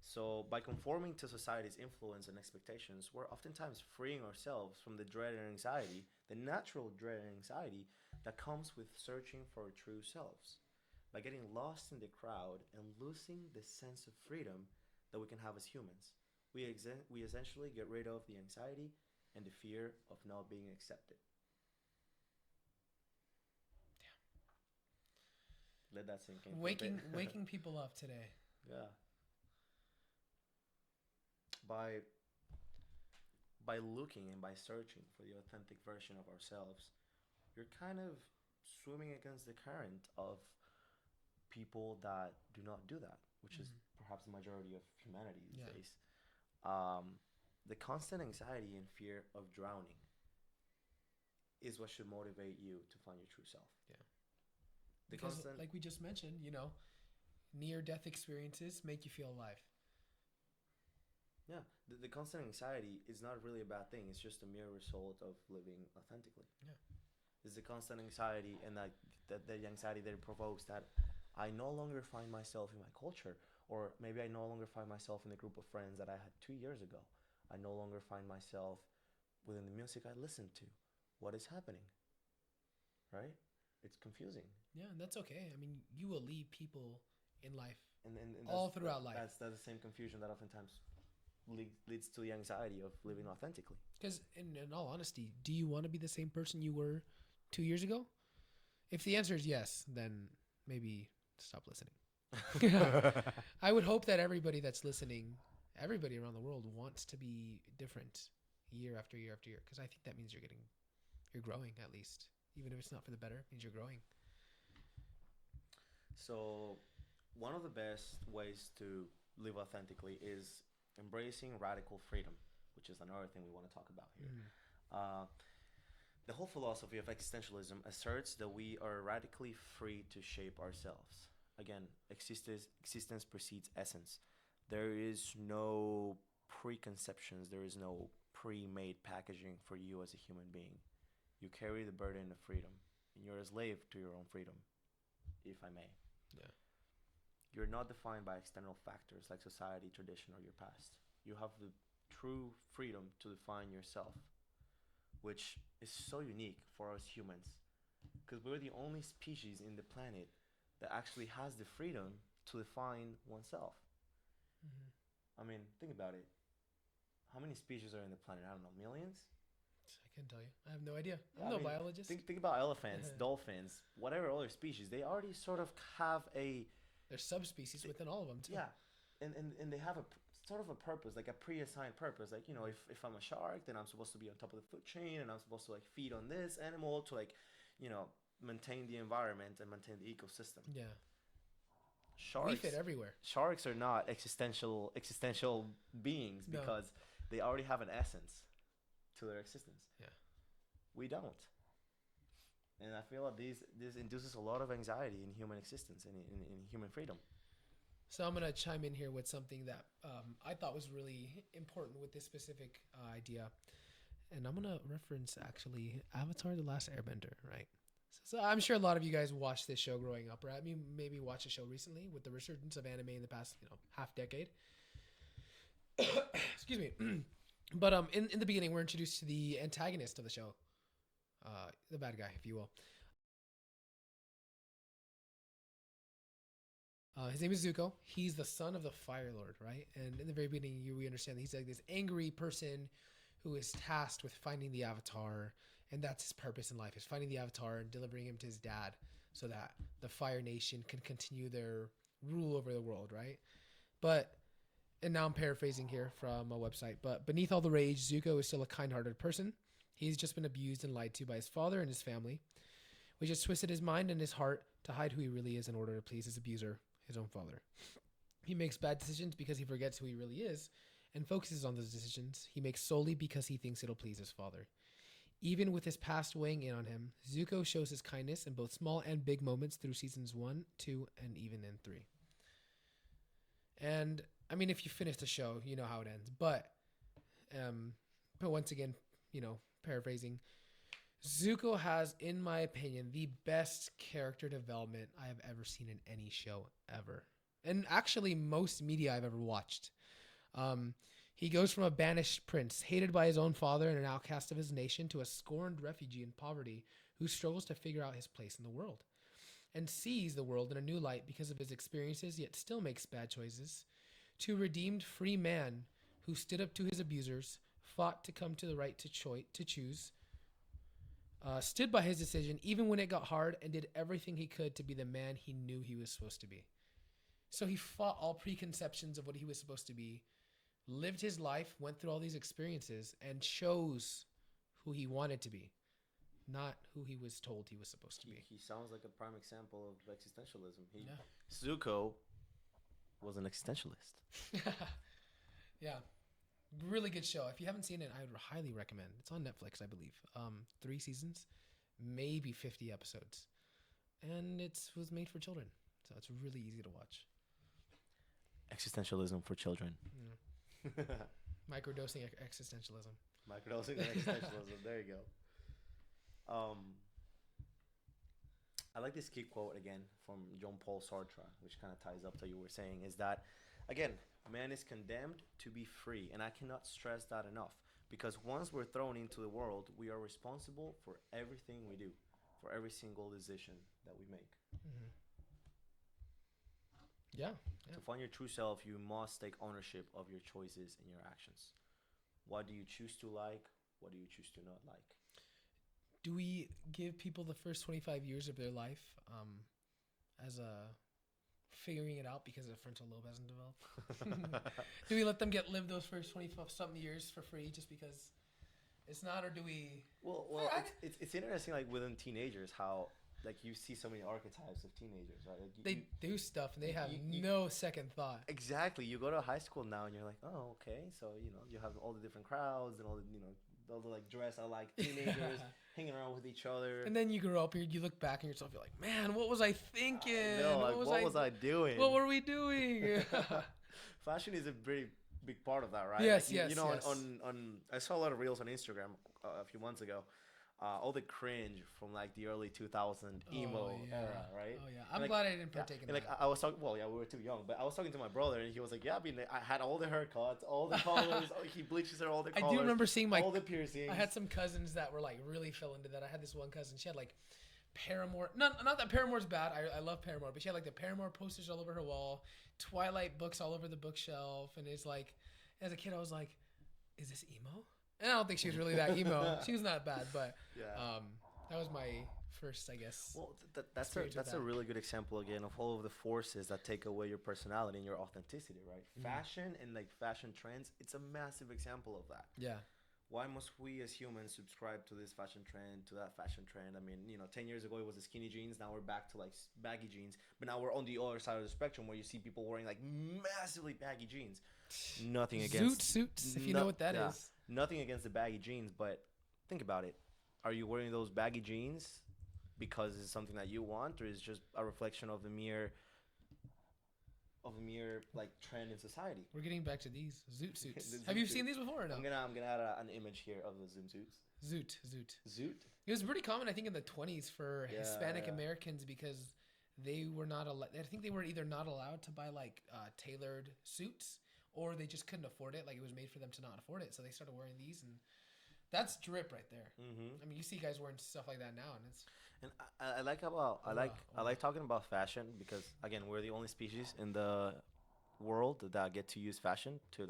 So by conforming to society's influence and expectations, we're oftentimes freeing ourselves from the dread and anxiety, the natural dread and anxiety that comes with searching for our true selves. By getting lost in the crowd and losing the sense of freedom that we can have as humans, we essentially get rid of the anxiety and the fear of not being accepted. Let that sink in. Waking people up today. Yeah. By looking and by searching for the authentic version of ourselves, you're kind of swimming against the current of people that do not do that, which is perhaps the majority of humanity these days. the constant anxiety and fear of drowning is what should motivate you to find your true self. Yeah. The Because, constant, like we just mentioned, near-death experiences make you feel alive. yeah, the constant anxiety is not really a bad thing. It's just a mere result of living authentically. Yeah. It's the constant anxiety and that the anxiety that it provokes that I no longer find myself in my culture, or maybe I no longer find myself in the group of friends that I had 2 years ago. I no longer find myself within the music I listened to. What is happening? Right? It's confusing. Yeah, and that's okay. I mean, you will leave people in life And all throughout life. that's the same confusion that oftentimes leads to the anxiety of living authentically. Because, in all honesty, do you want to be the same person you were 2 years ago? If the answer is yes, then maybe stop listening. I would hope that everybody that's listening, everybody around the world, wants to be different year after year after year. Because I think that means you're growing at least. Even if it's not for the better, it means you're growing. So, one of the best ways to live authentically is embracing radical freedom, which is another thing we want to talk about here. Uh, the whole philosophy of existentialism asserts that we are radically free to shape ourselves. Again, existence precedes essence. There is no preconceptions, there is no pre made packaging for you as a human being. You carry the burden of freedom, and you're a slave to your own freedom, if I may. Yeah. You're not defined by external factors like society, tradition, or your past. You have the true freedom to define yourself, which is so unique for us humans, because we're the only species in the planet that actually has the freedom to define oneself. Mm-hmm. I mean, think about it. How many species are in the planet? I don't know, millions? I can't tell you. I have no idea. Yeah, I'm no I mean, biologist. Think about elephants, dolphins, whatever other species. They already sort of have a There's subspecies within all of them too. yeah, and they have a sort of a purpose, like a pre-assigned purpose. Like if I'm a shark, then I'm supposed to be on top of the food chain, and I'm supposed to like feed on this animal to like, maintain the environment and maintain the ecosystem. Yeah. Sharks, We fit everywhere. Sharks are not existential beings No. because they already have an essence to their existence. Yeah. We don't. And I feel like this induces a lot of anxiety in human existence and in human freedom. So I'm gonna chime in here with something that I thought was really important with this specific idea, and I'm gonna reference actually Avatar: The Last Airbender, right? So I'm sure a lot of you guys watched this show growing up, right? I mean, maybe watched the show recently with the resurgence of anime in the past, half decade. Excuse me. But in the beginning, we're introduced to the antagonist of the show, the bad guy, if you will. His name is Zuko. He's the son of the Fire Lord, right? And in the very beginning, we understand that he's like this angry person who is tasked with finding the Avatar, and that's his purpose in life: is finding the Avatar and delivering him to his dad, so that the Fire Nation can continue their rule over the world, right? And now I'm paraphrasing here from a website, but beneath all the rage, Zuko is still a kind-hearted person. He's just been abused and lied to by his father and his family, which has twisted his mind and his heart to hide who he really is in order to please his abuser, his own father. He makes bad decisions because he forgets who he really is and focuses on those decisions he makes solely because he thinks it'll please his father. Even with his past weighing in on him, Zuko shows his kindness in both small and big moments through seasons 1, 2, and even in 3. And I mean, if you finish the show, you know how it ends. But once again, paraphrasing, Zuko has, in my opinion, the best character development I have ever seen in any show ever. And actually, most media I've ever watched. He goes from a banished prince, hated by his own father and an outcast of his nation, to a scorned refugee in poverty who struggles to figure out his place in the world and sees the world in a new light because of his experiences, yet still makes bad choices, to a redeemed free man who stood up to his abusers, fought to come to the right to choose, stood by his decision even when it got hard, and did everything he could to be the man he knew he was supposed to be. So he fought all preconceptions of what he was supposed to be, lived his life, went through all these experiences, and chose who he wanted to be, not who he was told he was supposed to be. He sounds like a prime example of existentialism. Yeah. Zuko was an existentialist. Yeah. Really good show. If you haven't seen it, I would highly recommend. It's on Netflix, I believe. 3 seasons, maybe 50 episodes, and it was made for children, so it's really easy to watch. Existentialism for children. Yeah. Microdosing existentialism. Microdosing and existentialism. There you go. I like this key quote again from Jean-Paul Sartre, which kind of ties up to what you were saying, is that, again, man is condemned to be free. And I cannot stress that enough. Because once we're thrown into the world, we are responsible for everything we do, for every single decision that we make. Mm-hmm. Yeah. To find your true self, you must take ownership of your choices and your actions. What do you choose to like? What do you choose to not like? Do we give people the first 25 years of their life as a figuring it out because their frontal lobe hasn't developed? Do we let them live those first 25-something years for free just because it's not, or do we? Well, it's interesting, like within teenagers, how like you see so many archetypes of teenagers, right? Like They do stuff and they have no second thought. Exactly. You go to high school now and you're like, oh, okay. So, you have all the different crowds and all the like dress alike teenagers hanging around with each other. And then you grow up and you look back on yourself, you're like, man, what was I thinking? What was I doing? What were we doing? Fashion is a very big part of that, right? Yes, like, yes, yes. On I saw a lot of reels on Instagram a few months ago. All the cringe from like the early 2000 emo era, right? Oh yeah, I'm glad I didn't partake in that. Like I was talking, well, yeah, we were too young, but I was talking to my brother, and he was like, "Yeah, I mean, I had all the haircuts, all the colors. He bleaches her all the colors. I do remember seeing all the piercings. I had some cousins that were like really fell into that. I had this one cousin. She had like Paramore. Not that Paramore's bad. I love Paramore, but she had like the Paramore posters all over her wall, Twilight books all over the bookshelf, and it's like, as a kid, I was like, "Is this emo?" And I don't think she was really that emo. She was not bad, but yeah. That was my first, I guess. Well, that's a really good example again of all of the forces that take away your personality and your authenticity, right? Mm-hmm. Fashion and like fashion trends, it's a massive example of that. Yeah. Why must we as humans subscribe to this fashion trend, to that fashion trend? I mean, 10 years ago it was the skinny jeans. Now we're back to like baggy jeans. But now we're on the other side of the spectrum where you see people wearing like massively baggy jeans. Nothing against Zoot suits, if you know what that is. Nothing against the baggy jeans, but think about it. Are you wearing those baggy jeans because it's something that you want, or is it just a reflection of a mere like trend in society? We're getting back to these zoot suits. Have you seen these before or no? I'm gonna add an image here of the Zoom suits. Zoot. It was pretty common, I think, in the 20s for Hispanic Americans because they were not allowed. I think they were either not allowed to buy like tailored suits, or they just couldn't afford it. Like it was made for them to not afford it, so they started wearing these, and that's drip right there. Mm-hmm. I mean, you see guys wearing stuff like that now, and it's. And I like talking about fashion because again, we're the only species in the world that get to use fashion to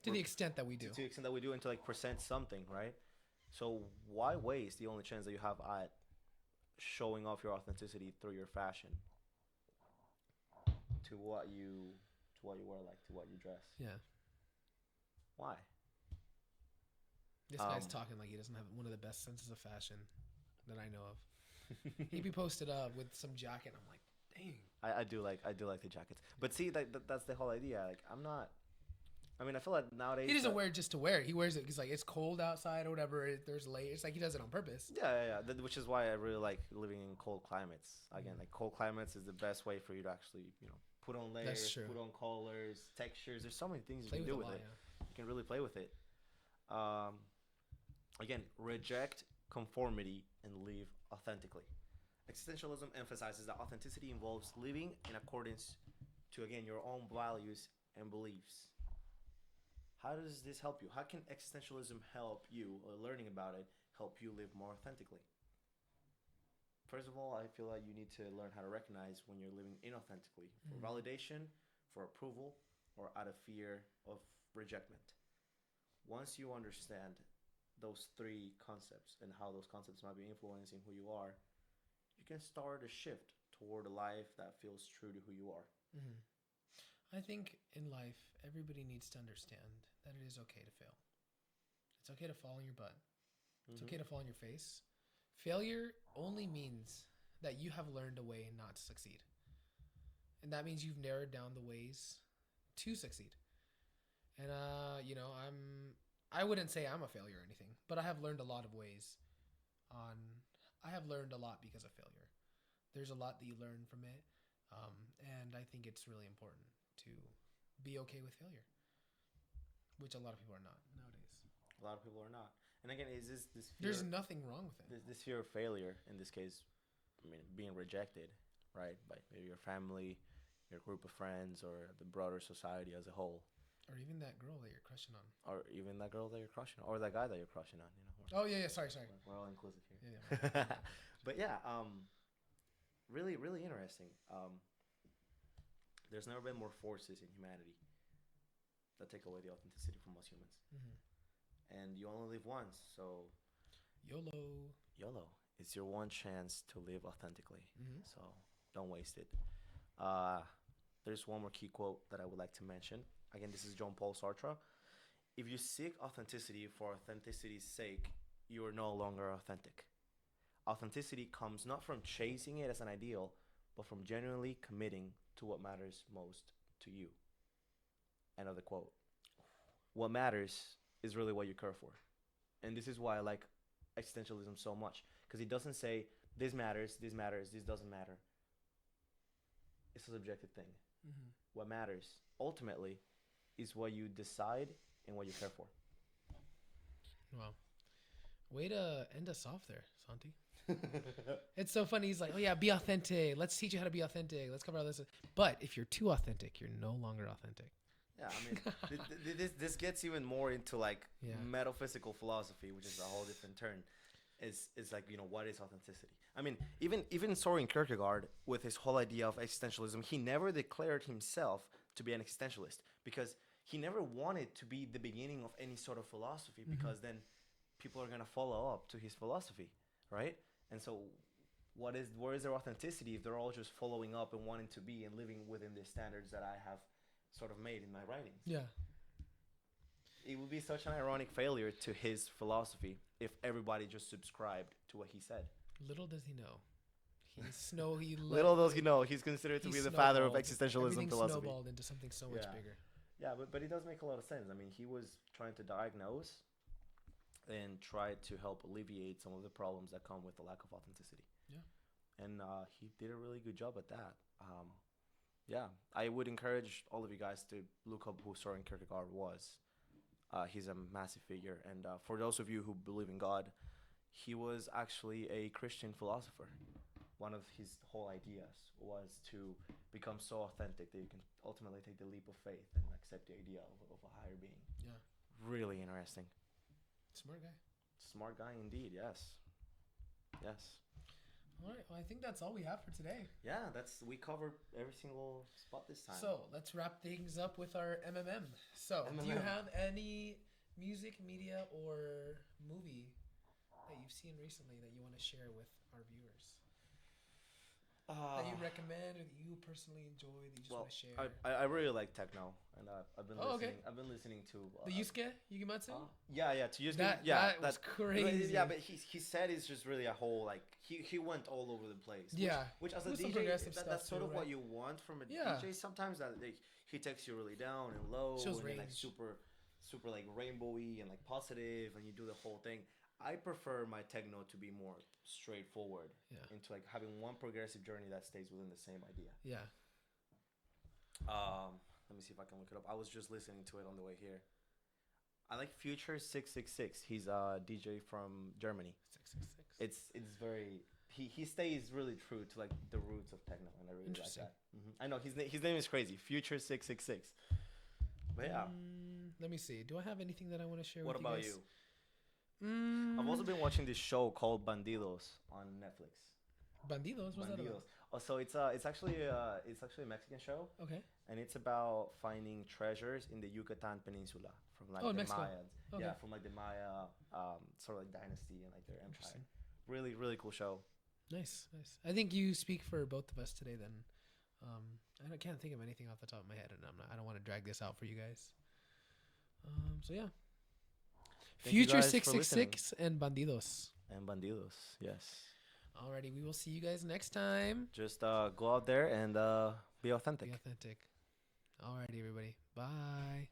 the extent that we do. To the extent that we do, and to like present something, right? So why waste the only chance that you have at showing off your authenticity through your fashion to what you wear, like to what you dress? Yeah. Why? This guy's talking like he doesn't have one of the best senses of fashion that I know of. He'd be posted up with some jacket. I'm like, dang. I do like the jackets, but see, that's the whole idea. Like, I'm not. I mean, I feel like nowadays he doesn't wear it just to wear it. He wears it because like it's cold outside or whatever. There's layers. It's like he does it on purpose. Yeah. Which is why I really like living in cold climates. Again, like cold climates is the best way for you to actually, put on layers, put on colors, textures. There's so many things you can do with it. Yeah. You can really play with it. Again, reject conformity and live authentically. Existentialism emphasizes that authenticity involves living in accordance to, again, your own values and beliefs. How does this help you? How can existentialism help you, or learning about it, help you live more authentically? First of all, I feel like you need to learn how to recognize when you're living inauthentically for validation, for approval, or out of fear of rejectment. Once you understand those three concepts and how those concepts might be influencing who you are, you can start a shift toward a life that feels true to who you are. Mm-hmm. I think in life, everybody needs to understand that it is okay to fail. It's okay to fall on your butt. It's okay to fall on your face. Failure only means that you have learned a way not to succeed. And that means you've narrowed down the ways to succeed. And you know, I wouldn't say I'm a failure or anything, but I have learned a lot of ways on I have learned a lot because of failure. There's a lot that you learn from it. And I think it's really important to be okay with failure, which a lot of people are not nowadays. A lot of people are not. And again, is this There's fear, nothing wrong with it. this fear of failure in this case, I mean, being rejected, right, by maybe your family, your group of friends, or the broader society as a whole, Or even that girl that you're crushing on. or even that girl that you're crushing on, or that guy that you're crushing on. Oh yeah, yeah. Sorry. We're all inclusive here. Yeah. But yeah, really, really interesting. There's never been more forces in humanity that take away the authenticity from us humans. Mm-hmm. And you only live once, so YOLO. YOLO. It's your one chance to live authentically. Mm-hmm. So don't waste it. Uh, there's one more key quote that I would like to mention. Again, this is John Paul Sartre. If you seek authenticity for authenticity's sake, you are no longer authentic. Authenticity comes not from chasing it as an ideal, but from genuinely committing to what matters most to you. End of the quote. What matters is really what you care for. And this is why I like existentialism so much. Because it doesn't say this matters, this matters, this doesn't matter. It's a subjective thing. Mm-hmm. What matters ultimately is what you decide and what you care for. Wow. Way to end us off there, Santi. It's so funny. He's like, oh yeah, be authentic. Let's teach you how to be authentic. Let's cover all this. But if you're too authentic, you're no longer authentic. Yeah, I mean, this gets even more into like Yeah. metaphysical philosophy, which is a whole different turn. It's like, what is authenticity? I mean, even Soren Kierkegaard, with his whole idea of existentialism, he never declared himself to be an existentialist because he never wanted to be the beginning of any sort of philosophy, because then people are gonna follow up to his philosophy, right? And so, where is their authenticity if they're all just following up and wanting to be and living within the standards that I have sort of made in my writings? Yeah. It would be such an ironic failure to his philosophy if everybody just subscribed to what he said. Little does he know. Little does he know, he's considered to be the father of existentialism Everything philosophy. snowballed into something so much bigger. Yeah, but it does make a lot of sense. I mean, he was trying to diagnose and try to help alleviate some of the problems that come with the lack of authenticity. Yeah. And he did a really good job at that. Yeah, I would encourage all of you guys to look up who Soren Kierkegaard was. He's a massive figure. And for those of you who believe in God, he was actually a Christian philosopher. One of his whole ideas was to become so authentic that you can ultimately take the leap of faith and accept the idea of a higher being. Yeah. Really interesting. Smart guy. Smart guy indeed, yes. Yes. All right. Well, I think that's all we have for today. Yeah, we covered every single spot this time. So let's wrap things up with our MMM. So, do you have any music, media, or movie that you've seen recently that you want to share with our viewers? That you recommend or that you personally enjoy that you just want to share? I really like techno, and I've been listening. Okay. I've been listening to The Yusuke Yugematsu? Yeah, to Yusuke. That was crazy. Yeah, but his set is just really a whole like he went all over the place. Yeah, which as a with some DJ, progressive stuff that's sort too, of right? what you want from a DJ. Sometimes that like he takes you really down and low, Shows and then, like range. super like rainbowy and like positive, and you do the whole thing. I prefer my techno to be more straightforward, into like having one progressive journey that stays within the same idea. Yeah. Let me see if I can look it up. I was just listening to it on the way here. I like Future 666. He's a DJ from Germany. 666. It's very he stays really true to like the roots of techno, and I really like that. I know his name is crazy. Future 666. But yeah. Let me see. Do I have anything that I want to share What with you about guys? you? I've also been watching this show called Bandidos on Netflix. Bandidos? What's that about? Oh, so it's actually a Mexican show. Okay. And it's about finding treasures in the Yucatan Peninsula from like the Mexico. Mayans. Okay. Yeah, from like the Maya sort of like dynasty and like their empire. Really, really cool show. Nice. I think you speak for both of us today. Then, I can't think of anything off the top of my head, and I don't want to drag this out for you guys. So yeah. Thank you Future guys for 666 and Bandidos. And Bandidos, yes. Alrighty, we will see you guys next time. Just go out there and be authentic. Be authentic. Alrighty, everybody. Bye.